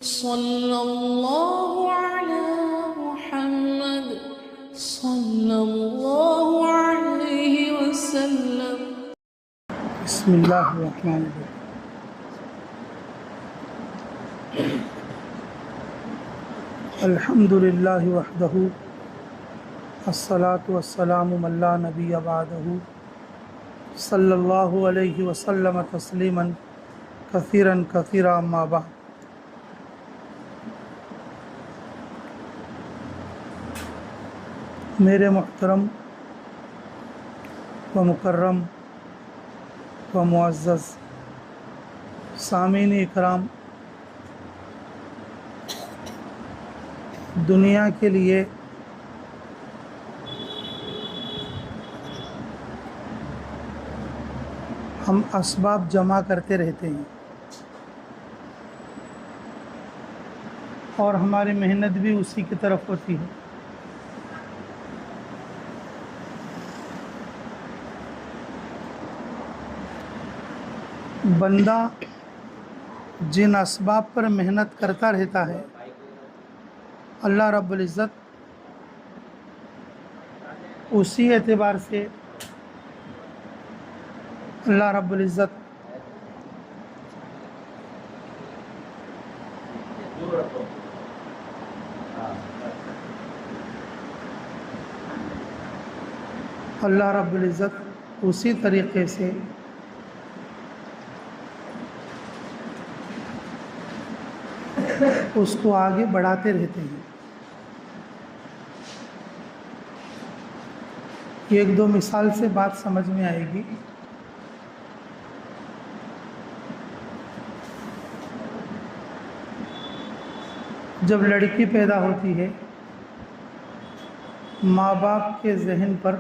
صلى الله على محمد صلى الله عليه وسلم. بسم اللہ الرحمن الرحیم. الحمد للہ وحدہ الصلاۃ والسلام من لا نبی بعدہ صلی اللہ علیہ وسلم تسلیما کثیرا کثیرا اما بعد. میرے محترم و مکرم و معزز سامعین اکرام، دنیا کے لیے ہم اسباب جمع کرتے رہتے ہیں اور ہماری محنت بھی اسی کی طرف ہوتی ہے. بندہ جن اسباب پر محنت کرتا رہتا ہے، اللہ رب العزت اسی اعتبار سے اللہ رب العزت اسی طریقے سے اس کو آگے بڑھاتے رہتے ہیں. ایک دو مثال سے بات سمجھ میں آئے گی. جب لڑکی پیدا ہوتی ہے، ماں باپ کے ذہن پر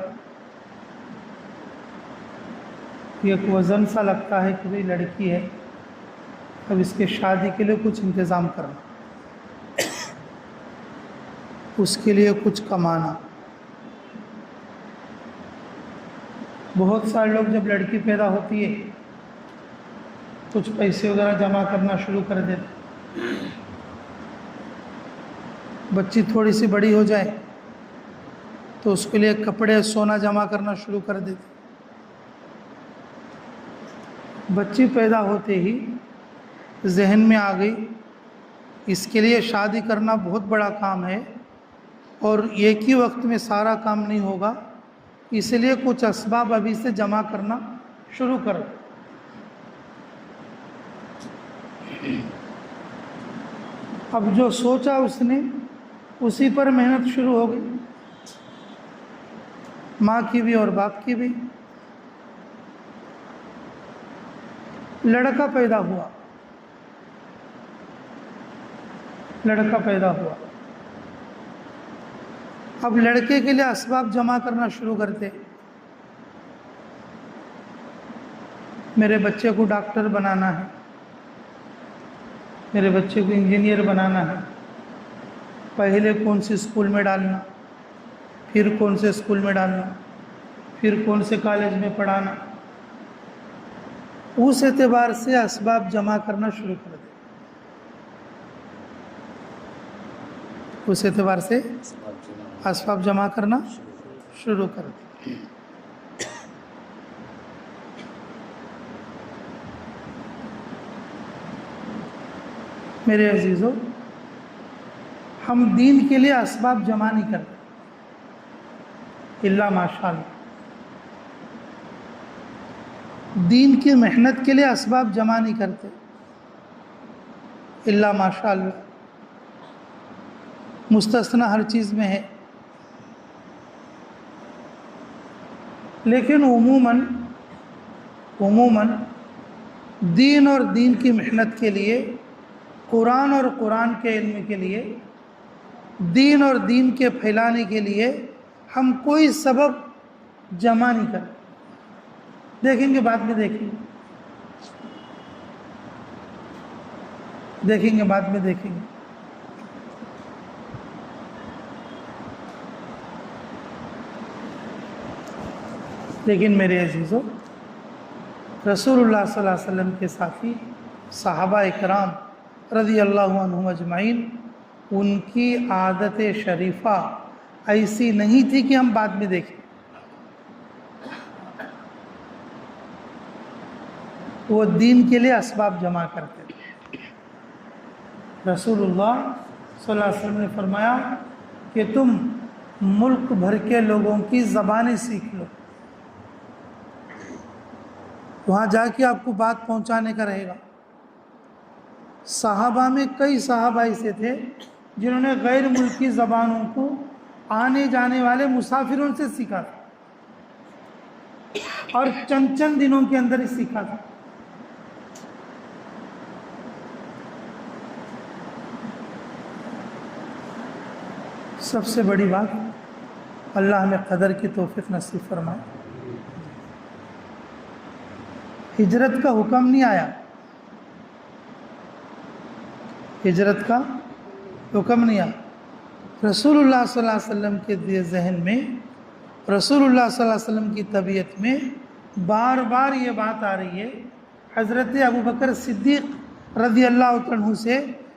ایک وزن سا لگتا ہے کہ بھئی لڑکی ہے، اب اس کے شادی کے لیے کچھ انتظام کرنا، اس کے لیے کچھ کمانا. بہت سارے لوگ جب لڑکی پیدا ہوتی ہے کچھ پیسے وغیرہ جمع کرنا شروع کر دیتے. بچی تھوڑی سی بڑی ہو جائے تو اس کے لیے کپڑے سونا جمع کرنا شروع کر دیتے. بچی پیدا ہوتے ہی ذہن میں آ گئی اس کے لیے شادی کرنا بہت بڑا کام ہے اور ایک ہی وقت میں سارا کام نہیں ہوگا، اس لیے کچھ اسباب ابھی سے جمع کرنا شروع کر. اب جو سوچا اس نے اسی پر محنت شروع ہو گئی، ماں کی بھی اور باپ کی بھی. لڑکا پیدا ہوا. اب لڑکے کے لیے اسباب جمع کرنا شروع کرتے. میرے بچے کو ڈاکٹر بنانا ہے، میرے بچے کو انجینئر بنانا ہے. پہلے کون سی اسکول میں ڈالنا، پھر کون سے اسکول میں ڈالنا، پھر کون سے کالج میں پڑھانا. اس اعتبار سے اسباب جمع کرنا شروع کر دے. اس اعتبار سے اسباب جمع کرنا شروع کر دے. میرے عزیزو، ہم دین کے لیے اسباب جمع نہیں کرتے الا ماشاءاللہ. دین کی محنت کے لیے اسباب جمع نہیں کرتے الا ماشاءاللہ. مستثنی ہر چیز میں ہے، لیکن عموماً دین اور دین کی محنت کے لیے، قرآن اور قرآن کے علم کے لیے، دین اور دین کے پھیلانے کے لیے ہم کوئی سبب جمع نہیں کرتے. دیکھیں گے بعد میں دیکھیں گے. لیکن میرے عزیزو، رسول اللہ صلی اللہ علیہ وسلم کے ساتھی صحابہ اکرام رضی اللہ عنہم اجمعین، ان کی عادت شریفہ ایسی نہیں تھی کہ ہم بعد میں دیکھیں، وہ دین کے لیے اسباب جمع کرتے تھے۔ رسول اللہ صلی اللہ علیہ وسلم نے فرمایا کہ تم ملک بھر کے لوگوں کی زبانیں سیکھ لو، وہاں جا کے آپ کو بات پہنچانے کا رہے گا۔ صحابہ میں کئی صحابہ ایسے تھے جنہوں نے غیر ملکی زبانوں کو آنے جانے والے مسافروں سے سیکھا تھا، اور چند دنوں کے اندر ہی سیکھا تھا۔ سب سے بڑی بات، اللہ ہمیں قدر کی توفیق نصیب فرمائے، ہجرت کا حکم نہیں آیا، ہجرت کا حکم نہیں آیا۔ رسول اللہ صلی اللہ علیہ وسلم کے ذہن میں، رسول اللہ صلی اللہ علیہ وسلم کی طبیعت میں بار بار یہ بات آ رہی ہے۔ حضرت ابوبکر صدیق رضی اللہ عنہ سے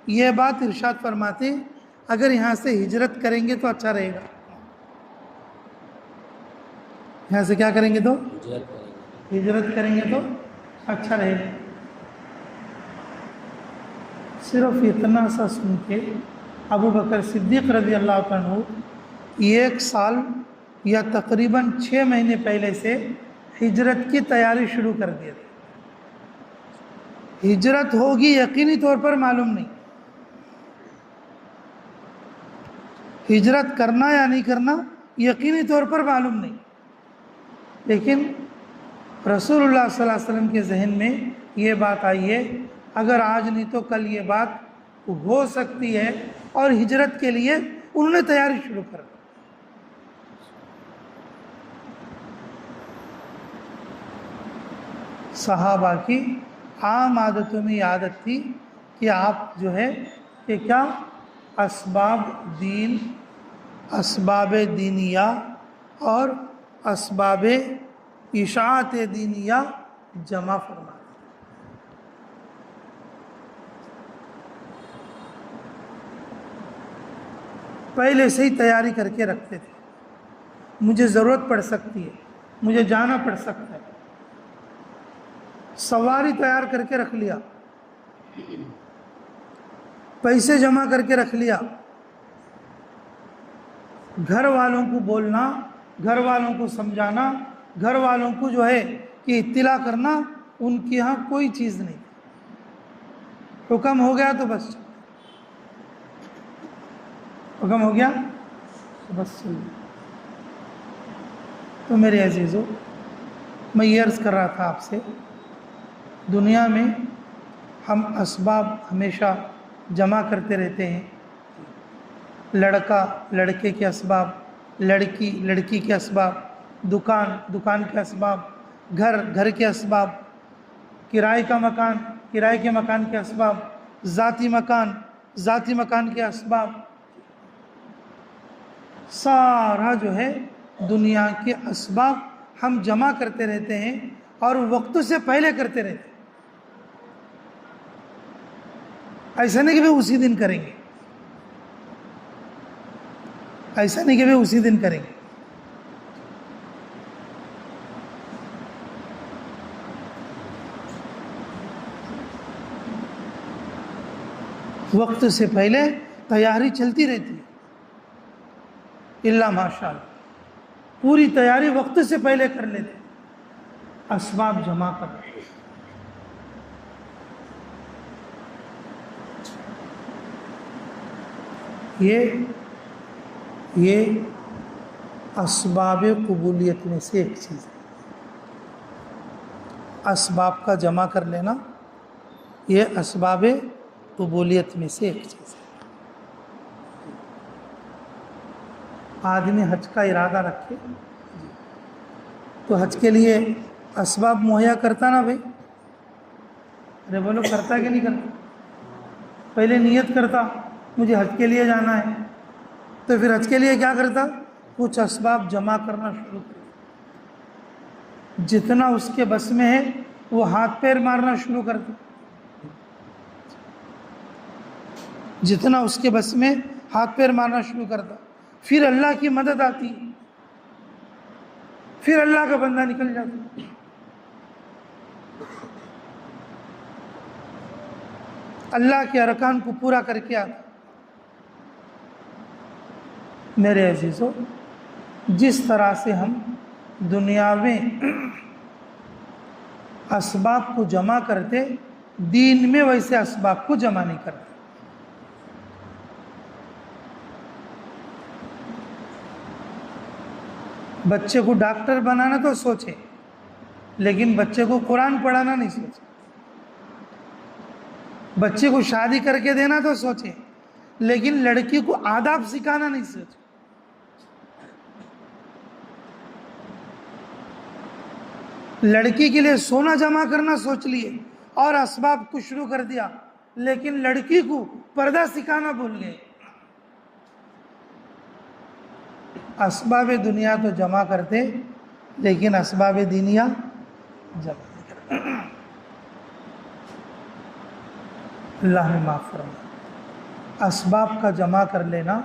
یہ بات ارشاد فرماتے، اگر یہاں سے ہجرت کریں گے تو اچھا رہے گا۔ یہاں سے کیا کریں گے تو ہجرت کریں گے تو اچھا رہے گا۔ صرف اتنا سا سن کے ابوبکر صدیق رضی اللہ عنہ 1 سال یا تقریباً 6 مہینے پہلے سے ہجرت کی تیاری شروع کر دی تھی۔ ہجرت ہوگی یقینی طور پر معلوم نہیں، ہجرت کرنا یا نہیں کرنا یقینی طور پر معلوم نہیں، لیکن رسول اللہ صلی اللہ علیہ وسلم کے ذہن میں یہ بات آئی ہے، اگر آج نہیں تو کل یہ بات ہو سکتی ہے، اور ہجرت کے لیے انہوں نے تیاری شروع کر دی۔ صحابہ کی عام عادتوں میں یہ عادت تھی کہ آپ جو ہے کہ کیا اسباب دینیہ اور اسباب اشاعت دینیہ جمع فرما۔ پہلے سے ہی تیاری کر کے رکھتے تھے، مجھے ضرورت پڑ سکتی ہے، مجھے جانا پڑ سکتا ہے، سواری تیار کر کے رکھ لیا، پیسے جمع کر کے رکھ لیا، گھر والوں کو بولنا، گھر والوں کو سمجھانا، گھر والوں کو جو ہے کہ اطلاع کرنا، ان کے ہاں کوئی چیز نہیں۔ حکم ہو گیا تو بس، حکم ہو گیا تو بس چل۔ تو میرے عزیزو، میں یہ عرض کر رہا تھا آپ سے، دنیا میں ہم اسباب ہمیشہ جمع کرتے رہتے ہیں، لڑکا لڑکے کے اسباب، لڑکی لڑکی کے اسباب، دکان کے اسباب، گھر کے اسباب، کرائے کا مکان کرائے کے مکان کے اسباب، ذاتی مکان کے اسباب، سارا جو ہے دنیا کے اسباب ہم جمع کرتے رہتے ہیں، اور وقت سے پہلے کرتے رہتے ہیں۔ ایسا نہیں کہ وہ اسی دن کریں گے، ایسا نہیں کہ وہ اسی دن کریں گے۔ وقت سے پہلے تیاری چلتی رہتی ہے، اللہ ماشاء اللہ پوری تیاری وقت سے پہلے کر لیتے، اسباب جمع کر لیتے۔ یہ اسباب قبولیت میں سے ایک چیز ہے، اسباب کا جمع کر لینا، یہ اسباب قبولیت میں سے ایک چیز ہے۔ آدمی حج کا ارادہ رکھے تو حج کے لیے اسباب مہیا کرتا نا بھائی، ارے بولو کرتا کہ نہیں کرتا؟ پہلے نیت کرتا مجھے حج کے لیے جانا ہے، تو پھر حج کے لیے کیا کرتا؟ کچھ اسباب جمع کرنا شروع کرتا، جتنا اس کے بس میں ہے وہ ہاتھ پیر مارنا شروع کرتا۔ جتنا اس کے بس میں ہاتھ پیر مارنا شروع کرتا، پھر اللہ کی مدد آتی، پھر اللہ کا بندہ نکل جاتا۔ اللہ کے ارکان کو پورا کر کے آتا۔ میرے عزیزو، جس طرح سے ہم دنیا میں اسباب کو جمع کرتے، دین میں ویسے اسباب کو جمع نہیں کرتے۔ بچے کو ڈاکٹر بنانا تو سوچے، لیکن بچے کو قرآن پڑھانا نہیں سوچے۔ بچے کو شادی کر کے دینا تو سوچے، لیکن لڑکی کو آداب سکھانا نہیں سوچے۔ لڑکی کے لیے سونا جمع کرنا سوچ لیے اور اسباب کو شروع کر دیا، لیکن لڑکی کو پردہ سکھانا بھول گئے۔ اسباب دنیا تو جمع کرتے، لیکن اسباب دینیا جمع نہیں کرتے۔ اللہ نے معاف فرمایا۔ اسباب کا جمع کر لینا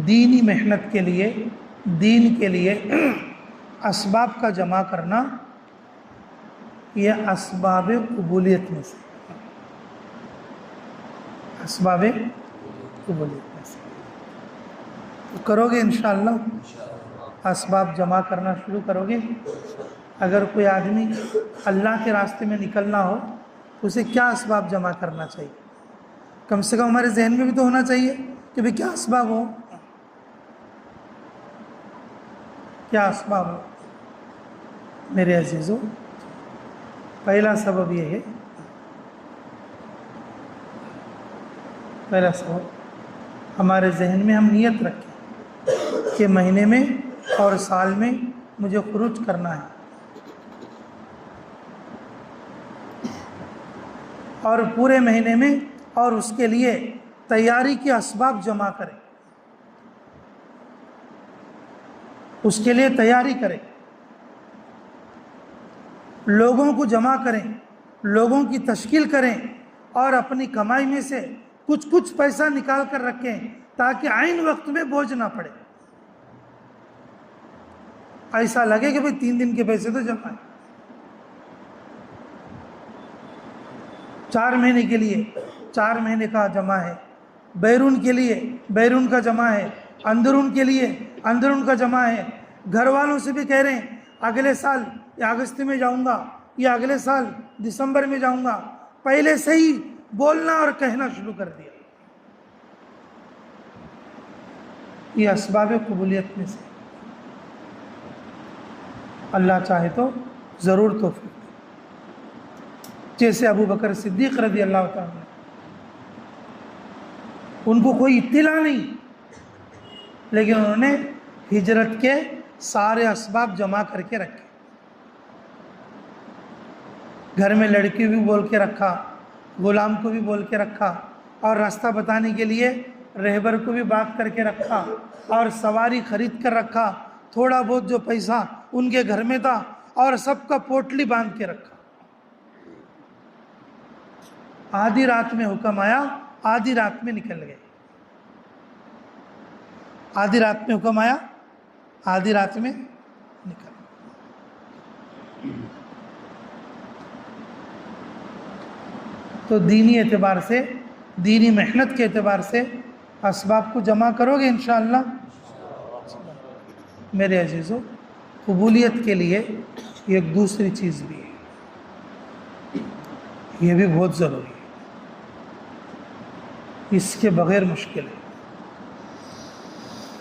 دینی محنت کے لیے، دین کے لیے اسباب کا جمع کرنا، یہ اسباب قبولیت میں سے، اسباب قبولیت میں سے۔ کرو گے انشاءاللہ؟ اسباب جمع کرنا شروع کرو گے؟ اگر کوئی آدمی اللہ کے راستے میں نکلنا ہو، اسے کیا اسباب جمع کرنا چاہیے؟ کم سے کم ہمارے ذہن میں بھی تو ہونا چاہیے کہ بھئی کیا اسباب ہو، کیا اسباب ہو۔ میرے عزیزو، پہلا سبب یہ ہے، پہلا سبب ہمارے ذہن میں ہم نیت رکھیں کہ مہینے میں اور سال میں مجھے خروج کرنا ہے، اور پورے مہینے میں اور اس کے لیے تیاری کے اسباب جمع کریں، اس کے لیے تیاری کریں، لوگوں کو جمع کریں، لوگوں کی تشکیل کریں، اور اپنی کمائی میں سے کچھ پیسہ نکال کر رکھیں تاکہ عین وقت میں بوجھ نہ پڑے۔ ایسا لگے کہ بھئی 3 دن کے پیسے تو جمع ہیں، 4 مہینے کے لیے 4 مہینے کا جمع ہے، بیرون کے لیے بیرون کا جمع ہے، اندرون کے لیے اندرون کا جمع ہے۔ گھر والوں سے بھی کہہ رہے ہیں اگلے سال یا اگست میں جاؤں گا یا اگلے سال دسمبر میں جاؤں گا، پہلے سے ہی بولنا اور کہنا شروع کر دیا۔ یہ اسباب قبولیت میں سے، اللہ چاہے تو ضرور توفیق دے۔ جیسے ابو بکر صدیق رضی اللہ تعالیٰ عنہ، ان کو کوئی اطلاع نہیں، لیکن انہوں نے ہجرت کے سارے اسباب جمع کر کے رکھے۔ گھر میں لڑکی بھی بول کے رکھا، غلام کو بھی بول کے رکھا، اور راستہ بتانے کے لیے رہبر کو بھی بات کر کے رکھا، اور سواری خرید کر رکھا، تھوڑا بہت جو پیسہ ان کے گھر میں تھا، اور سب کا پوٹلی باندھ کے رکھا۔ آدھی رات میں حکم آیا، آدھی رات میں نکل گئے۔ آدھی رات میں حکم آیا، آدھی رات میں نکل گئے۔ تو دینی اعتبار سے، دینی محنت کے اعتبار سے اسباب کو جمع کرو گے انشاءاللہ؟ میرے عزیزو، قبولیت کے لیے ایک دوسری چیز بھی ہے، یہ بھی بہت ضروری ہے، اس کے بغیر مشکل ہے۔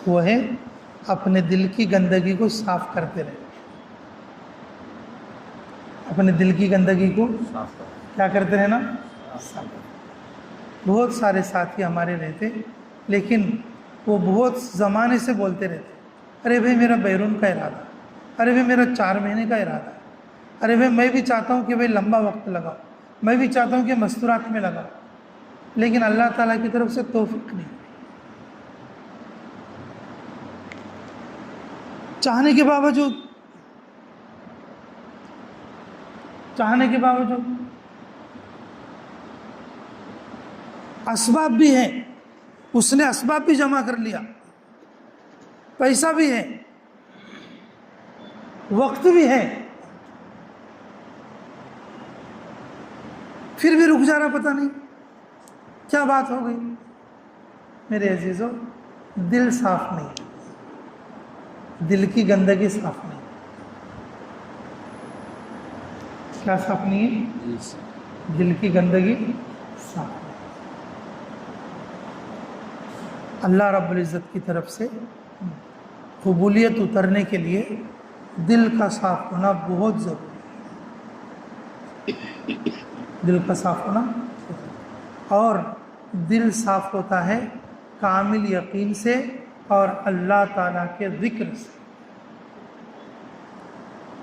وہ ہے اپنے دل کی گندگی کو صاف کرتے رہے۔ اپنے دل کی گندگی کو کیا کرتے رہنا؟ صاف۔ بہت سارے ساتھی ہمارے رہتے، لیکن وہ بہت زمانے سے بولتے رہتے، ارے بھائی میرا بیرون کا ارادہ، ارے بھائی میرا 4 مہینے کا ارادہ ہے، ارے بھائی میں بھی چاہتا ہوں کہ بھائی لمبا وقت لگاؤ، میں بھی چاہتا ہوں کہ مستورات میں لگاؤ، لیکن اللہ تعالیٰ کی طرف سے توفیق نہیں۔ چاہنے کے باوجود اسباب بھی ہیں، اس نے اسباب بھی جمع کر لیا، پیسہ بھی ہے، وقت بھی ہے، پھر بھی رک جا رہا، پتہ نہیں کیا بات ہو گئی۔ میرے عزیزو، دل صاف نہیں، دل کی گندگی صاف نہیں۔ کیا صاف نہیں ہے؟ دل کی گندگی صاف نہیں۔ اللہ رب العزت کی طرف سے قبولیت اترنے کے لیے دل کا صاف ہونا بہت ضروری ہے۔ دل کا صاف ہونا، اور دل صاف ہوتا ہے کامل یقین سے اور اللہ تعالیٰ کے ذکر سے،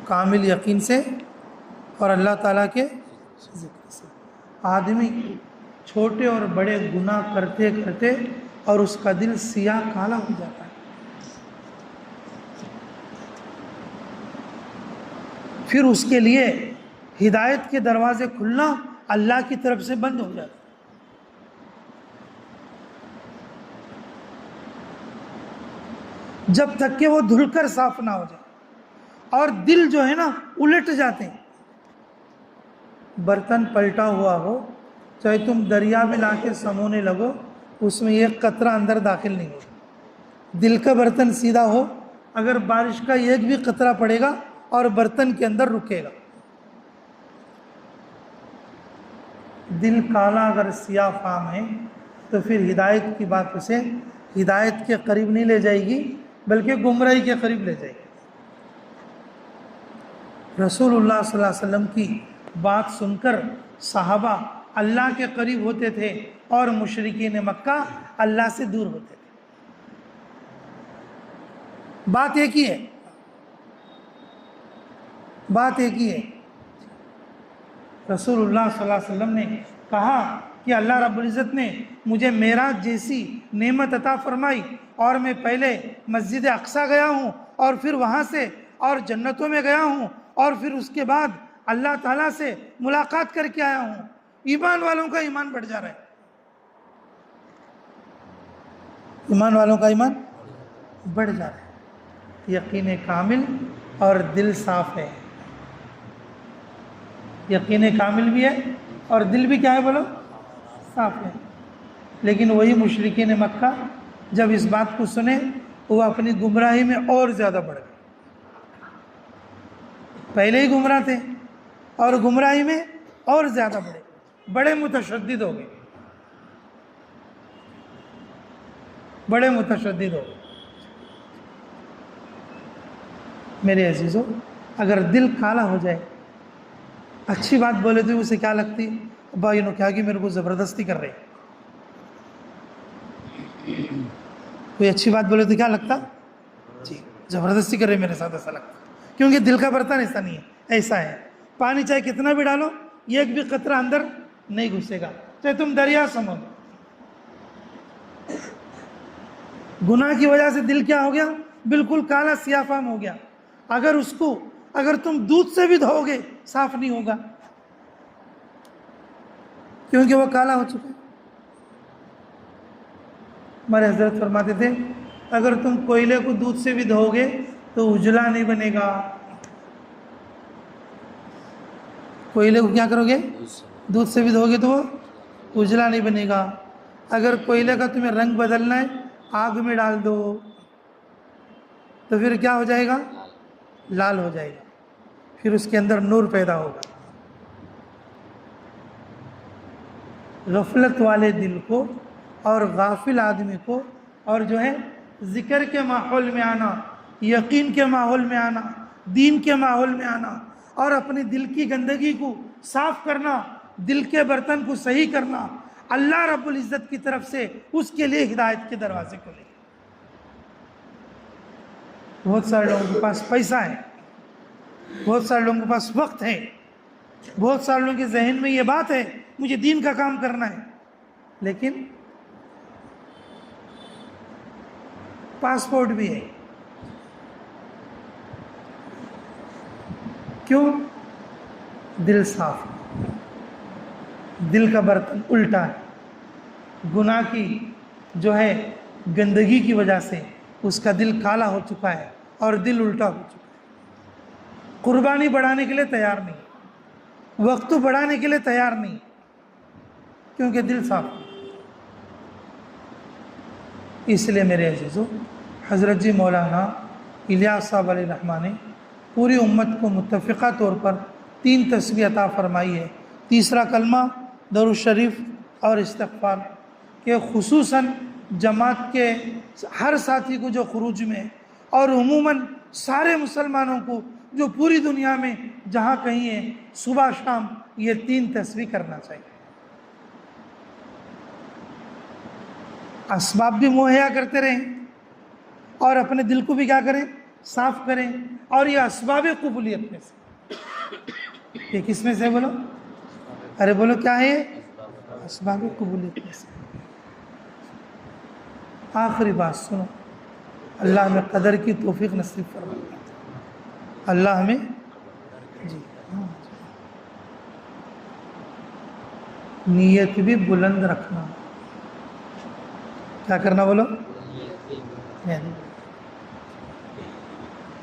کامل یقین سے اور اللہ تعالیٰ کے ذکر سے۔ آدمی چھوٹے اور بڑے گناہ کرتے کرتے اور اس کا دل سیاہ کالا ہو جاتا ہے، پھر اس کے لیے ہدایت کے دروازے کھلنا اللہ کی طرف سے بند ہو جاتا ہے۔ جب تک کہ وہ دھل کر صاف نہ ہو جائے، اور دل جو ہے نا الٹ جاتے ہیں۔ برتن پلٹا ہوا ہو، چاہے تم دریا میں لا کے سمونے لگو، اس میں ایک قطرہ اندر داخل نہیں ہوگا۔ دل کا برتن سیدھا ہو، اگر بارش کا ایک بھی قطرہ پڑے گا اور برتن کے اندر رکے گا۔ دل کالا اگر سیاہ فام ہے تو پھر ہدایت کی بات اسے ہدایت کے قریب نہیں لے جائے گی، بلکہ گمراہی کے قریب لے جائے گی۔ رسول اللہ صلی اللہ علیہ وسلم کی بات سن کر صحابہ اللہ کے قریب ہوتے تھے اور مشرکین مکہ اللہ سے دور ہوتے تھے۔ بات ایک ہی ہے، بات ایک ہی ہے۔ رسول اللہ صلی اللہ علیہ وسلم نے کہا کہ اللہ رب العزت نے مجھے معراج جیسی نعمت عطا فرمائی، اور میں پہلے مسجد اقصیٰ گیا ہوں، اور پھر وہاں سے اور جنتوں میں گیا ہوں، اور پھر اس کے بعد اللہ تعالیٰ سے ملاقات کر کے آیا ہوں۔ ایمان والوں کا ایمان بڑھ جا رہا ہے، ایمان والوں کا ایمان بڑھ جا رہا ہے۔ یقین کامل اور دل صاف ہے، یقین کامل بھی ہے اور دل بھی کیا ہے بولو؟ صاف ہے۔ لیکن وہی مشرکین مکہ جب اس بات کو سنے، وہ اپنی گمراہی میں اور زیادہ بڑھ گئے۔ پہلے ہی گمراہ تھے اور گمراہی میں اور زیادہ بڑے متشدد ہو گئے، بڑے متشدد ہو گئے۔ میرے عزیزو، اگر دل کالا ہو جائے، اچھی بات بولے تو اسے کیا لگتی؟ ابا یہ کیا کہ میرے کو زبردستی کر رہے، کوئی اچھی بات بولے تو کیا لگتا؟ جی زبردستی کر رہے میرے ساتھ، ایسا لگتا، کیونکہ دل کا برتن ایسا نہیں ہے، ایسا ہے۔ پانی چاہے کتنا بھی ڈالو، ایک بھی قطرہ اندر نہیں گھسے گا، چاہے تم دریا سمجھو۔ گناہ کی وجہ سے دل کیا ہو گیا؟ بالکل کالا سیاہ فام ہو گیا۔ اگر تم دودھ سے بھی دھو گے صاف نہیں ہوگا، کیونکہ وہ کالا ہو چکا ہے۔ ہمارے حضرت فرماتے تھے اگر تم کوئلے کو دودھ سے بھی دھو گے تو اجلا نہیں بنے گا۔ کوئلے کو کیا کرو گے؟ دودھ سے بھی دھو گے تو وہ اجلا نہیں بنے گا۔ اگر کوئلے کا تمہیں رنگ بدلنا ہے، آگ میں ڈال دو تو پھر کیا ہو جائے گا؟ لال ہو جائے گا، پھر اس کے اندر نور پیدا ہوگا۔ غفلت والے دل کو اور غافل آدمی کو، اور جو ہے ذکر کے ماحول میں آنا، یقین کے ماحول میں آنا، دین کے ماحول میں آنا، اور اپنی دل کی گندگی کو صاف کرنا، دل کے برتن کو صحیح کرنا، اللہ رب العزت کی طرف سے اس کے لیے ہدایت کے دروازے کھلے۔ بہت سارے لوگوں کے پاس پیسہ ہے، بہت سارے لوگوں کے پاس وقت ہے، بہت سارے لوگوں کے ذہن میں یہ بات ہے مجھے دین کا کام کرنا ہے، لیکن پاسپورٹ بھی ہے۔ کیوں؟ دل صاف، دل کا برتن الٹا ہے۔ گناہ کی جو ہے گندگی کی وجہ سے اس کا دل کالا ہو چکا ہے اور دل الٹا ہو چکا ہے، قربانی بڑھانے کے لیے تیار نہیں، وقت بڑھانے کے لیے تیار نہیں، کیونکہ دل صاف ہے۔ اس لیے میرے عزیزو، حضرت جی مولانا الیاس صاحب علیہ الرحمٰن نے پوری امت کو متفقہ طور پر 3 تسبیح عطا فرمائی ہے۔ تیسرا کلمہ، درود شریف اور استغفار، کہ خصوصاً جماعت کے ہر ساتھی کو جو خروج میں ہے، اور عموماً سارے مسلمانوں کو جو پوری دنیا میں جہاں کہیں ہیں، صبح شام یہ 3 تسبیح کرنا چاہیے۔ اسباب بھی مہیا کرتے رہیں اور اپنے دل کو بھی کیا کریں، صاف کریں، اور یہ اسباب قبولیت میں سے، یہ کس میں سے بولو؟ ارے بولو کیا ہے؟ اسباب قبولیت میں سے۔ آخری بات سنو، اللہ ہمیں قدر کی توفیق نصیب فرمائے، اللہ ہمیں جی نیت بھی بلند رکھنا۔ کیا کرنا بولو؟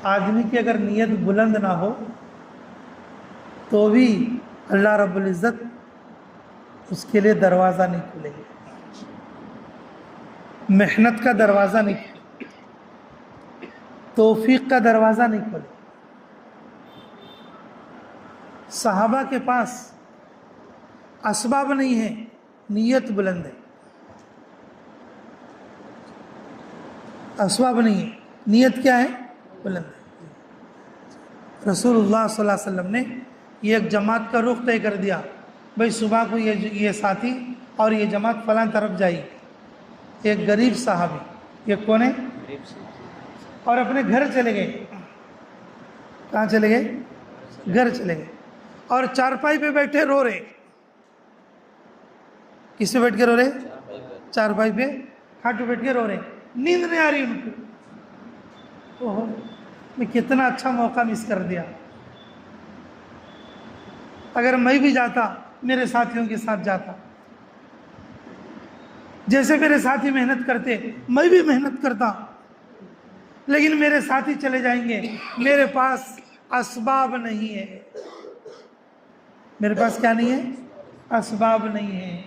آدمی کی اگر نیت بلند نہ ہو تو بھی اللہ رب العزت اس کے لیے دروازہ نہیں کھلے گا، محنت کا دروازہ نہیں کھلے، توفیق کا دروازہ نہیں کھلے۔ صحابہ کے پاس اسباب نہیں ہے، نیت بلند ہے، اسباب نہیں ہے، نیت کیا ہے؟ بلند ہے۔ رسول اللہ صلی اللہ علیہ وسلم نے یہ ایک جماعت کا رخ طے کر دیا، بھئی صبح کو یہ ساتھی اور یہ جماعت فلاں طرف جائی، ایک غریب صحابی، یہ کون ہے؟ اور اپنے گھر چلے گئے۔ کہاں چلے گئے؟ گھر چلے گئے، اور چارپائی پہ بیٹھے رو رہے۔ کس پہ بیٹھ کے رو رہے؟ چارپائی پہ کھاٹ پہ بیٹھ کے رو رہے، نیند نہیں آ رہی ان کو۔ اوہ میں کتنا اچھا موقع مس کر دیا، اگر میں بھی جاتا میرے ساتھیوں کے ساتھ جاتا، جیسے میرے ساتھی محنت کرتے میں بھی محنت کرتا، لیکن میرے ساتھی چلے جائیں گے، میرے پاس اسباب نہیں ہے۔ میرے پاس کیا نہیں ہے؟ اسباب نہیں ہے۔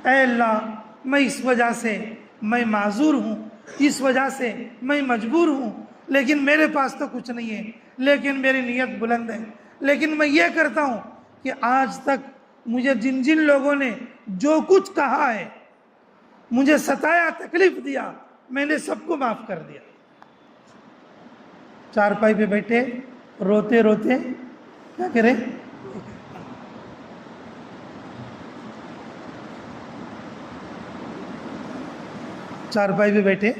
اے اللہ، میں اس وجہ سے میں معذور ہوں، اس وجہ سے میں مجبور ہوں، لیکن میرے پاس تو کچھ نہیں ہے، لیکن میری نیت بلند ہے۔ لیکن میں یہ کرتا ہوں کہ آج تک مجھے جن جن لوگوں نے جو کچھ کہا ہے، مجھے ستایا، تکلیف دیا، میں نے سب کو معاف کر دیا۔ چارپائی پہ بیٹھے روتے روتے کیا کریں؟ چارپائی پہ بیٹھے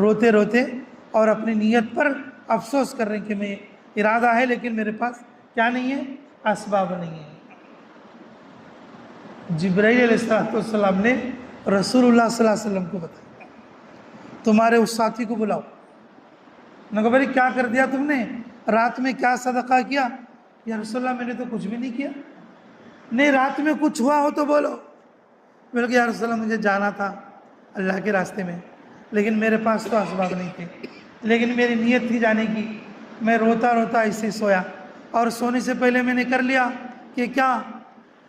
روتے روتے اور اپنی نیت پر افسوس کر رہے ہیں کہ میں ارادہ ہے لیکن میرے پاس کیا نہیں ہے؟ اسباب نہیں ہے۔ جبرائیل علیہ السلام نے رسول اللہ صلی اللہ علیہ وسلم کو بتایا، تمہارے اس ساتھی کو بلاؤ۔ نے کہا بھائی کیا کر دیا تم نے؟ رات میں کیا صدقہ کیا؟ یا رسول اللہ میں نے تو کچھ بھی نہیں کیا۔ نہیں، رات میں کچھ ہوا ہو تو بولو۔ بلکہ یا رسول اللہ مجھے جانا تھا اللہ کے راستے میں، لیکن میرے پاس تو اسباب نہیں تھے، لیکن میری نیت تھی جانے کی۔ میں روتا روتا ایسے سویا، اور سونے سے پہلے میں نے کر لیا کہ کیا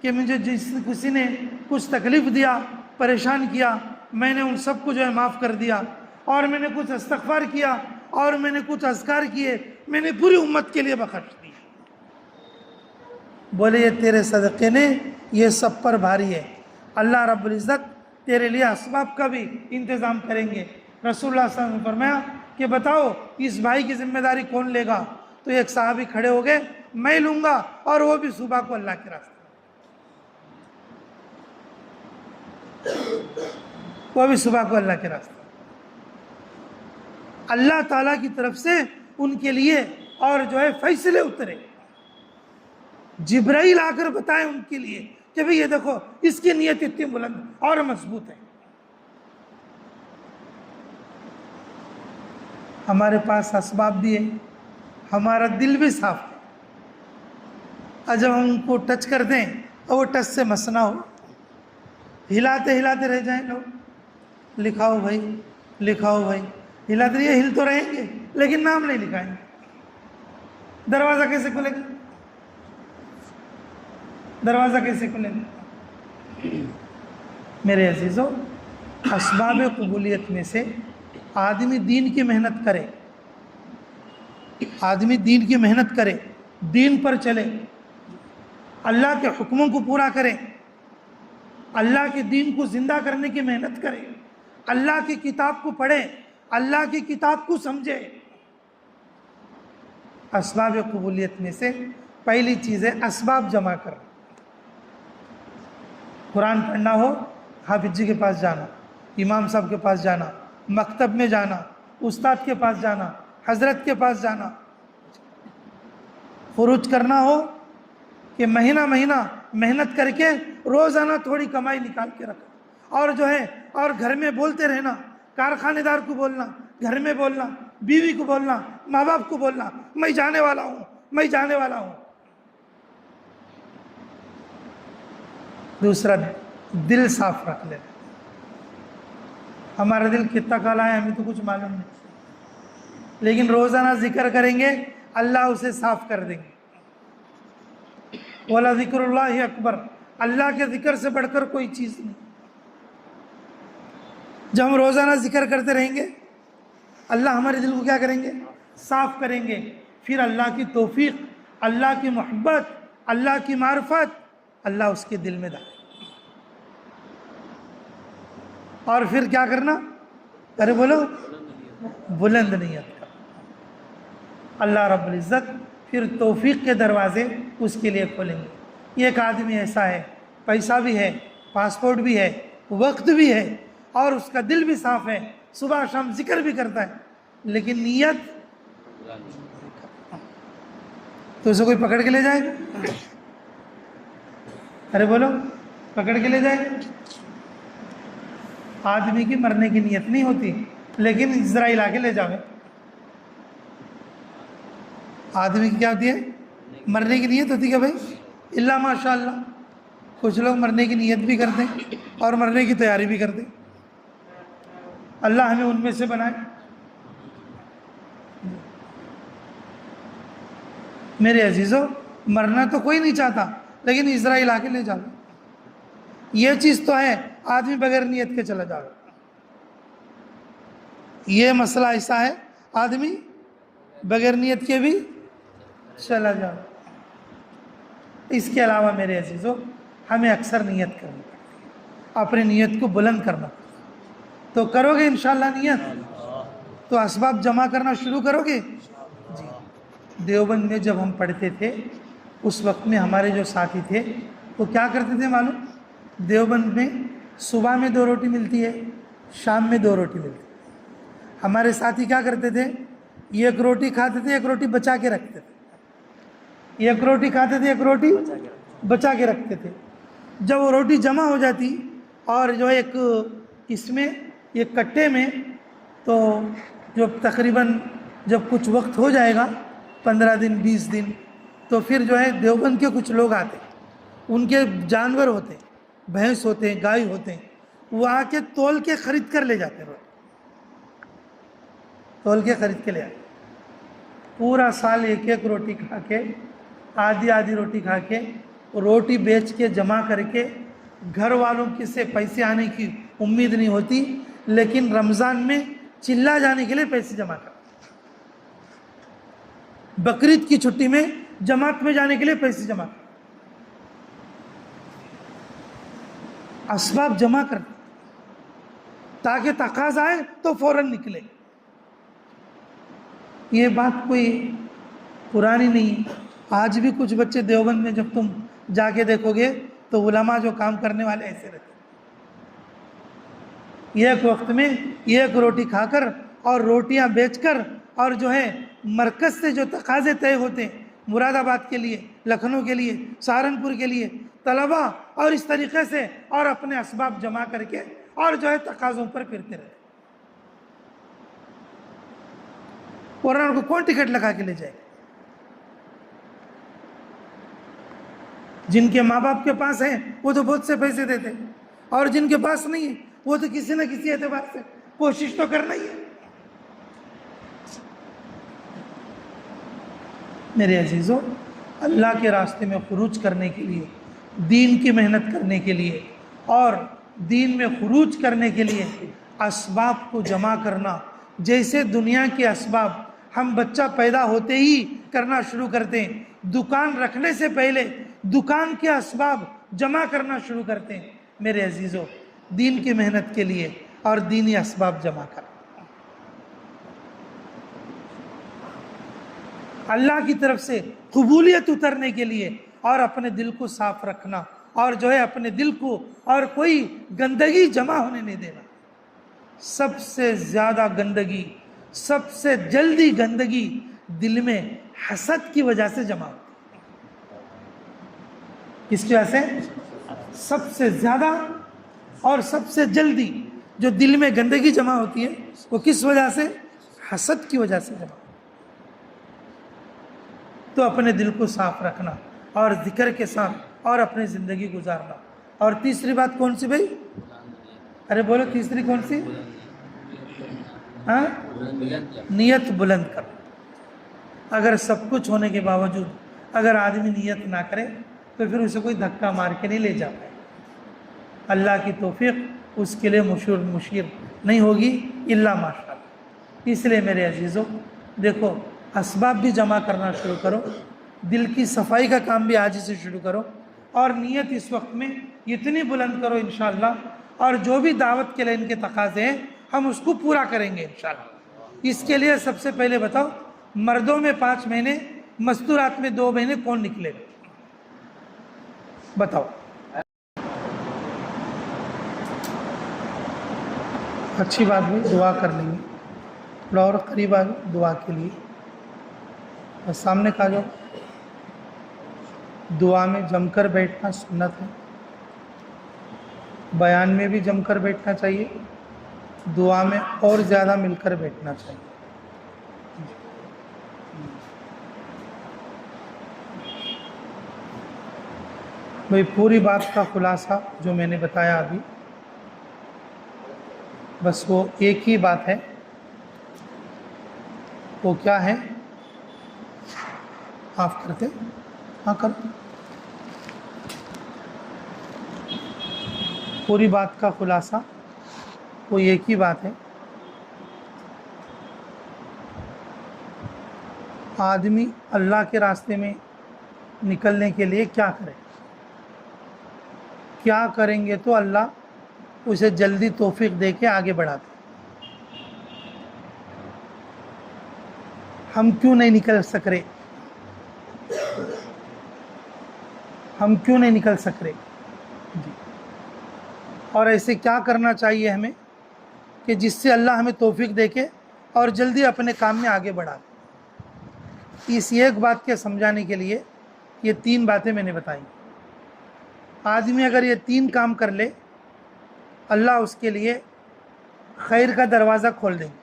کہ مجھے کسی نے کچھ تکلیف دیا، پریشان کیا، میں نے ان سب کو جو ہے معاف کر دیا، اور میں نے کچھ استغفار کیا، اور میں نے کچھ اذکار کیے، میں نے پوری امت کے لیے بخش دیا۔ بولے یہ تیرے صدقے نے یہ سب پر بھاری ہے، اللہ رب العزت تیرے لیے اسباب کا بھی انتظام کریں گے۔ رسول اللہ صلی اللہ علیہ وسلم نے فرمایا کہ بتاؤ اس بھائی کی ذمہ داری کون لے گا؟ تو ایک صحابی کھڑے ہو گئے، میں لوں گا، اور وہ بھی صبح کو اللہ کے راستے، وہ بھی صبح کو اللہ کے راستے۔ اللہ تعالیٰ کی طرف سے ان کے لیے اور جو ہے فیصلے اترے، جبرائیل آ کر بتائیں ان کے لیے کہ بھئی یہ دیکھو اس کی نیت اتنی بلند اور مضبوط ہے۔ ہمارے پاس اسباب بھی ہے، ہمارا دل بھی صاف ہے، اور جب ہم ان کو ٹچ کر دیں اور وہ ٹچ سے مسنا ہو، ہلاتے ہلاتے رہ جائیں لوگ، لکھاؤ بھائی لکھاؤ بھائی، ہلاتے رہیے، ہل تو رہیں گے لیکن نام نہیں لکھائیں گے، دروازہ کیسے کھلے گا؟ دروازہ کیسے کھلے گا؟ میرے عزیزو، اسباب قبولیت میں سے آدمی دین کی محنت کرے، آدمی دین کی محنت کرے، دین پر چلے، اللہ کے حکموں کو پورا کرے، اللہ کے دین کو زندہ کرنے کی محنت کرے، اللہ کی کتاب کو پڑھے، اللہ کی کتاب کو سمجھے۔ اسباب قبولیت میں سے پہلی چیز ہے اسباب جمع کر۔ قرآن پڑھنا ہو، حافظ جی کے پاس جانا، امام صاحب کے پاس جانا، مکتب میں جانا، استاد کے پاس جانا، حضرت کے پاس جانا۔ خروج کرنا ہو کہ مہینہ مہینہ محنت کر کے روزانہ تھوڑی کمائی نکال کے رکھنا، اور جو ہے اور گھر میں بولتے رہنا، کارخانے دار کو بولنا، گھر میں بولنا، بیوی کو بولنا، ماں باپ کو بولنا، میں جانے والا ہوں، میں جانے والا ہوں۔ دوسرا، دل صاف رکھ لینا۔ ہمارا دل کتنا کالا ہے ہمیں تو کچھ معلوم نہیں، لیکن روزانہ ذکر کریں گے اللہ اسے صاف کر دیں گے۔ وَلَذِكْرُ اللَّهِ اکبر، اللہ کے ذکر سے بڑھ کر کوئی چیز نہیں۔ جب ہم روزانہ ذکر کرتے رہیں گے اللہ ہمارے دل کو کیا کریں گے؟ صاف کریں گے۔ پھر اللہ کی توفیق، اللہ کی محبت، اللہ کی معرفت اللہ اس کے دل میں ڈالے۔ اور پھر کیا کرنا؟ ارے بولو، بلند نیت کا۔ اللہ رب العزت پھر توفیق کے دروازے اس کے لیے کھولیں گے۔ یہ ایک آدمی ایسا ہے، پیسہ بھی ہے، پاسپورٹ بھی ہے، وقت بھی ہے، اور اس کا دل بھی صاف ہے، صبح شام ذکر بھی کرتا ہے، لیکن نیت تو اسے کوئی پکڑ کے لے جائے گا؟ ارے بولو، پکڑ کے لے جائے گا؟ آدمی کی مرنے کی نیت نہیں ہوتی، لیکن اسرائیل آ کے لے جاوے۔ آدمی کی کیا ہوتی ہے؟ مرنے کی نیت ہوتی ہے بھائی، اللہ ماشاء اللہ۔ کچھ لوگ مرنے کی نیت بھی کرتے ہیں اور مرنے کی تیاری بھی کرتے ہیں، اللہ ہمیں ان میں سے بنائے۔ میرے عزیزو، مرنا تو کوئی نہیں چاہتا، لیکن اسرائیل آ کے لے جاؤ، یہ چیز تو ہے، آدمی بغیر نیت کے چلا جاؤ۔ یہ مسئلہ ایسا ہے، آدمی بغیر نیت کے بھی چلا جاؤ۔ اس کے علاوہ میرے عزیزو، ہمیں اکثر نیت کرنی پڑتی ہے، اپنی نیت کو بلند کرنا۔ تو کرو گے انشاءاللہ نیت؟ تو اسباب جمع کرنا شروع کرو گے؟ جی۔ دیوبند میں جب ہم پڑھتے تھے اس وقت میں ہمارے جو ساتھی تھے وہ کیا کرتے تھے معلوم؟ دیوبند میں صبح میں 2 روٹی ملتی ہے، شام میں 2 روٹی ملتی ہے۔ ہمارے ساتھی کیا کرتے تھے؟ 1 روٹی کھاتے تھے، 1 روٹی بچا کے رکھتے تھے، 1 روٹی کھاتے تھے، 1 روٹی بچا کے رکھتے تھے۔ جب وہ روٹی جمع ہو جاتی اور جو ایک اس میں ایک کٹے میں، تو جو تقریباً جب کچھ وقت ہو جائے گا 15 دن 20 دن، تو پھر جو ہے دیوبند کے کچھ لوگ آتے، ان کے جانور ہوتے، بھینس ہوتے ہیں، گائے ہوتے ہیں، وہ آ کے تول کے خرید کر لے جاتے، روٹی تول کے خرید کے لے آتے۔ پورا سال 1 روٹی کھا کے، آدھی روٹی کھا کے، روٹی بیچ کے جمع کر کے، گھر والوں کے سے پیسے آنے کی امید نہیں ہوتی، لیکن رمضان میں چلا جانے کے لیے پیسے جمع کر، بقرعید کی چھٹی میں جماعت میں جانے کے لیے پیسے جمع کر، اسباب جمع کر تاکہ تقاضا آئے تو فوراً نکلے۔ یہ بات کوئی پرانی نہیں، آج بھی کچھ بچے دیوبند میں جب تم جا کے دیکھو گے تو علماء جو کام کرنے والے ایسے رہتے، ایک وقت میں 1 روٹی کھا کر اور روٹیاں بیچ کر، اور جو ہے مرکز سے جو تقاضے طے ہوتے ہیں، مراد آباد کے لیے، لکھنؤ کے لیے، سہارنپور کے لیے، طلباء، اور اس طریقے سے، اور اپنے اسباب جمع کر کے اور جو ہے تقاضوں پر پھرتے رہتے، ورنہ ان کو کون ٹکٹ لگا کے لے جائے؟ جن کے ماں باپ کے پاس ہیں وہ تو بہت سے پیسے دیتے، اور جن کے پاس نہیں ہے وہ تو کسی نہ کسی اعتبار سے کوشش تو کرنا ہی ہے۔ میرے عزیزوں، اللہ کے راستے میں خروج کرنے کے لیے، دین کی محنت کرنے کے لیے اور دین میں خروج کرنے کے لیے اسباب کو جمع کرنا، جیسے دنیا کے اسباب ہم بچہ پیدا ہوتے ہی کرنا شروع کرتے ہیں، دکان رکھنے سے پہلے دکان کے اسباب جمع کرنا شروع کرتے ہیں، میرے عزیزوں دین کی محنت کے لیے اور دینی اسباب جمع کرنا، اللہ کی طرف سے قبولیت اترنے کے لیے، اور اپنے دل کو صاف رکھنا، اور جو ہے اپنے دل کو اور کوئی گندگی جمع ہونے نہیں دینا۔ سب سے زیادہ گندگی، سب سے جلدی گندگی دل میں حسد کی وجہ سے جمع ہوتی ہے۔ کس کی وجہ سے؟ سب سے زیادہ اور سب سے جلدی جو دل میں گندگی جمع ہوتی ہے وہ کس وجہ سے؟ حسد کی وجہ سے جمع ہوتی ہے۔ تو اپنے دل کو صاف رکھنا اور ذکر کے ساتھ اور اپنی زندگی گزارنا۔ اور تیسری بات کون سی بھائی؟ ارے بولو تیسری کون سی؟ ہاں، نیت بلند کرنا۔ اگر سب کچھ ہونے کے باوجود اگر آدمی نیت نہ کرے تو پھر اسے کوئی دھکا مار کے نہیں لے جاتا ہے۔ اللہ کی توفیق اس کے لیے مشیر نہیں ہوگی الا ماشاءاللہ۔ اس لیے میرے عزیزوں دیکھو، اسباب بھی جمع کرنا شروع کرو، دل کی صفائی کا کام بھی آج سے شروع کرو، اور نیت اس وقت میں اتنی بلند کرو انشاءاللہ، اور جو بھی دعوت کے لیے ان کے تقاضے ہیں ہم اس کو پورا کریں گے انشاءاللہ۔ اس کے لیے سب سے پہلے بتاؤ، مردوں میں 5 مہینے، مستورات میں 2 مہینے کون نکلے گا؟ بتاؤ۔ اچھی بات بھی، دعا کر لیں گے، تھوڑا اور قریب آ گئے دعا کے لیے، بس سامنے کھا جاؤ۔ دعا میں جم کر بیٹھنا سنت ہے، بیان میں بھی جم کر بیٹھنا چاہیے، دعا میں اور زیادہ مل کر بیٹھنا چاہیے۔ بھئی پوری بات کا خلاصہ جو میں نے بتایا ابھی، بس وہ ایک ہی بات ہے، وہ کیا ہے؟ آف کرتے؟ ہاں کر۔ پوری بات کا خلاصہ وہ ایک ہی بات ہے، آدمی اللہ کے راستے میں نکلنے کے لیے کیا کرے، کیا کریں گے تو اللہ اسے جلدی توفیق دے کے آگے بڑھاتے۔ ہم کیوں نہیں نکل سک رہے؟ ہم کیوں نہیں نکل سک رہے؟ جی، اور ایسے کیا کرنا چاہیے ہمیں کہ جس سے اللہ ہمیں توفیق دے کے اور جلدی اپنے کام میں آگے بڑھا دے؟ اس ایک بات کے سمجھانے کے لیے یہ 3 باتیں میں نے بتائی۔ آدمی اگر یہ 3 کام کر لے، اللہ اس کے لیے خیر کا دروازہ کھول دیں گے۔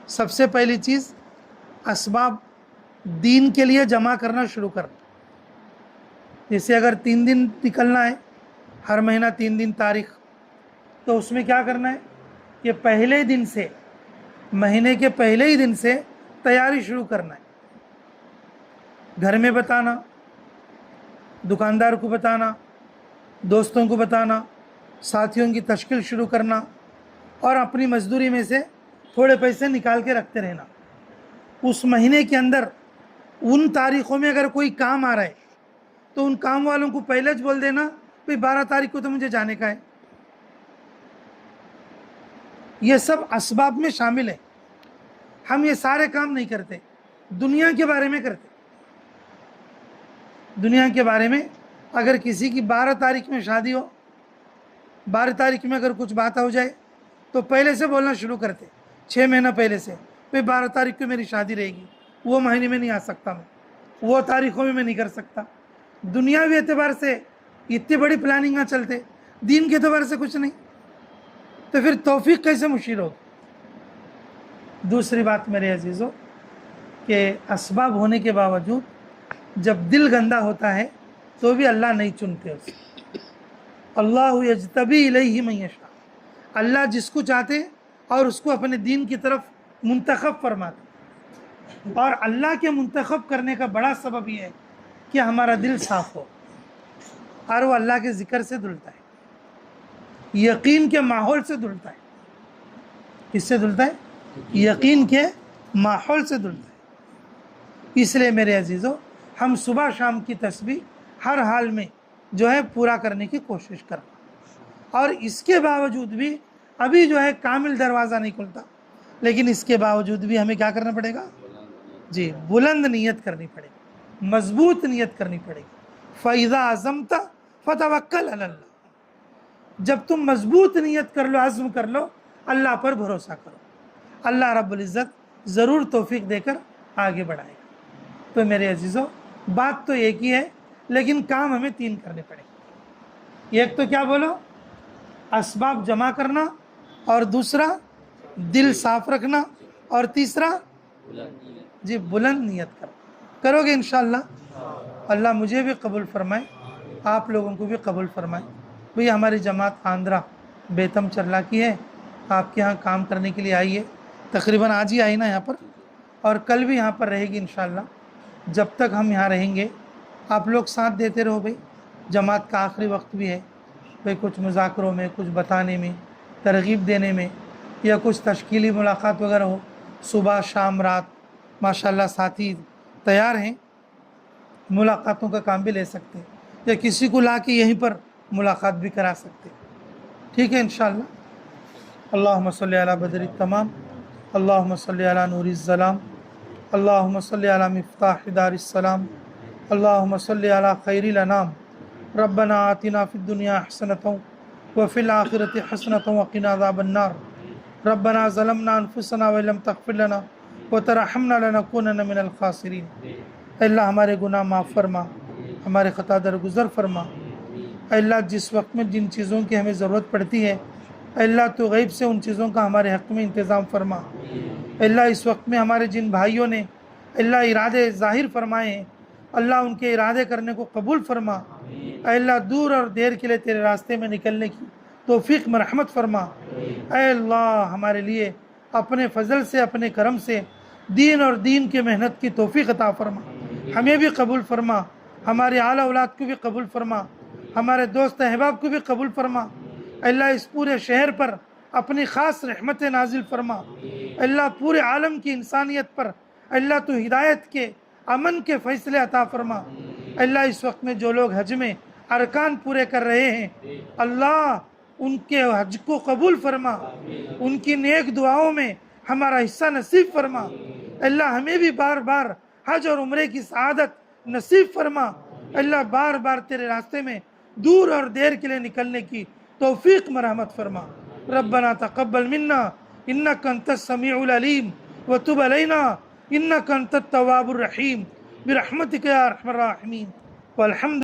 سب سے پہلی چیز، اسباب دین کے لیے جمع کرنا شروع کر۔ جیسے اگر 3 دن نکلنا ہے، ہر مہینہ 3 دن تاریخ، تو اس میں کیا کرنا ہے کہ پہلے دن سے، مہینے کے پہلے ہی دن سے تیاری شروع کرنا ہے۔ گھر میں بتانا، دکاندار کو بتانا، دوستوں کو بتانا، ساتھیوں کی تشکیل شروع کرنا، اور اپنی مزدوری میں سے تھوڑے پیسے نکال کے رکھتے رہنا۔ اس مہینے کے اندر ان تاریخوں میں اگر کوئی کام آ رہا ہے تو ان کام والوں کو پہلے بول دینا بھئی 12 تاریخ کو تو مجھے جانے کا ہے۔ یہ سب اسباب میں شامل ہے۔ ہم یہ سارے کام نہیں کرتے، دنیا کے بارے میں کرتے۔ دنیا کے بارے میں اگر کسی کی 12 تاریخ میں شادی ہو، 12 تاریخ میں اگر کچھ بات ہو جائے تو پہلے سے بولنا شروع کرتے، 6 مہینہ پہلے سے، بھئی 12 تاریخ کو میری شادی رہے گی، وہ مہینے میں نہیں آ سکتا، میں وہ تاریخوں میں نہیں کر سکتا۔ دنیاوی اعتبار سے اتنی بڑی پلاننگاں چلتے، دین کے اعتبار سے کچھ نہیں، تو پھر توفیق کیسے مشیر ہوگی؟ دوسری بات میرے عزیزوں، کہ اسباب ہونے کے باوجود جب دل گندا ہوتا ہے تو بھی اللہ نہیں چنتے اسے۔ اللہ یجتبی الیہ من یشاء، اللہ جس کو چاہتے اور اس کو اپنے دین کی طرف منتخب فرماتے. اور اللہ کے منتخب کرنے کا بڑا سبب یہ ہے کہ ہمارا دل صاف ہو اور وہ اللہ کے ذکر سے دھلتا ہے، یقین کے ماحول سے دھلتا ہے. کس سے دھلتا ہے؟ یقین کے ماحول سے دھلتا ہے. اس لیے میرے عزیزو، ہم صبح شام کی تسبیح ہر حال میں جو ہے پورا کرنے کی کوشش کریں. اور اس کے باوجود بھی ابھی جو ہے کامل دروازہ نہیں کھلتا، لیکن اس کے باوجود بھی ہمیں کیا کرنا پڑے گا؟ جی، بلند نیت کرنی پڑے گی، مضبوط نیت کرنی پڑے گی. فَإِذَا عَزَمْتَ فَتَوَكَّلْ عَلَى اللَّهِ، جب تم مضبوط نیت کر لو، عزم کر لو، اللہ پر بھروسہ کرو، اللہ رب العزت ضرور توفیق دے کر آگے بڑھائے گا. تو میرے عزیزو، بات تو ایک ہی ہے لیکن کام ہمیں 3 کرنے پڑے گا. ایک تو کیا بولو؟ اسباب جمع کرنا، اور دوسرا دل صاف رکھنا، اور تیسرا جی بلند نیت کرو گے انشاءاللہ. اللہ مجھے بھی قبول فرمائے، آپ لوگوں کو بھی قبول فرمائے. بھئی ہماری جماعت آندھرا بیتم چرلا کی ہے، آپ کے ہاں کام کرنے کے لیے آئی ہے. تقریباً آج ہی آئی نا یہاں پر، اور کل بھی یہاں پر رہے گی انشاءاللہ. جب تک ہم یہاں رہیں گے آپ لوگ ساتھ دیتے رہو. بھئی جماعت کا آخری وقت بھی ہے، بھئی کچھ مذاکروں میں، کچھ بتانے میں، ترغیب دینے میں، یا کچھ تشکیلی ملاقات وغیرہ ہو، صبح شام رات ماشاءاللہ ساتھی تیار ہیں. ملاقاتوں کا کام بھی لے سکتے ہیں، یا کسی کو لا کے یہیں پر ملاقات بھی کرا سکتے ہیں. ٹھیک ہے انشاءاللہ. اللہم صلی علی بدر التمام، اللہم صلی علی نور الظلام، اللہم صلی علی مفتاح دار السلام، اللہم صلی علی خیر الانام. ربنا آتنا فی الدنیا حسنۃ وفی الآخرۃ حسنۃ وقنا عذاب النار. ربنا ظلمنا انفسنا وإن لم تغفر لنا وترحمنا لنکونن من الخاسرین. اے اللہ ہمارے گناہ معاف فرما، ہمارے خطا درگزر فرما. اے اللہ جس وقت میں جن چیزوں کی ہمیں ضرورت پڑتی ہے، اے اللہ تو غیب سے ان چیزوں کا ہمارے حق میں انتظام فرما. اے اللہ اس وقت میں ہمارے جن بھائیوں نے اے اللہ ارادے ظاہر فرمائے ہیں، اللہ ان کے ارادے کرنے کو قبول فرما. اے اللہ دور اور دیر کے لیے تیرے راستے میں نکلنے کی توفیق مرحمت فرما. اے اللہ ہمارے لیے اپنے فضل سے، اپنے کرم سے دین اور دین کی محنت کی توفیق عطا فرما. ہمیں بھی قبول فرما، ہمارے آل اولاد کو بھی قبول فرما، ہمارے دوست احباب کو بھی قبول فرما. اللہ اس پورے شہر پر اپنی خاص رحمت نازل فرما. اللہ پورے عالم کی انسانیت پر اللہ تو ہدایت کے، امن کے فیصلے عطا فرما. اللہ اس وقت میں جو لوگ حج میں ارکان پورے کر رہے ہیں، اللہ ان کے حج کو قبول فرما، ان کی نیک دعاؤں میں ہمارا حصہ نصیب فرما. اللہ ہمیں بھی بار بار حج اور عمرے کی سعادت نصیب فرما. اللہ بار بار تیرے راستے میں دور اور دیر کے لیے نکلنے کی توفیق مرحمت فرما. ربنا تقبل منا انک انت السمیع العلیم وتب علینا انک انت التواب الرحیم برحمتک یا ارحم الراحمین والحمد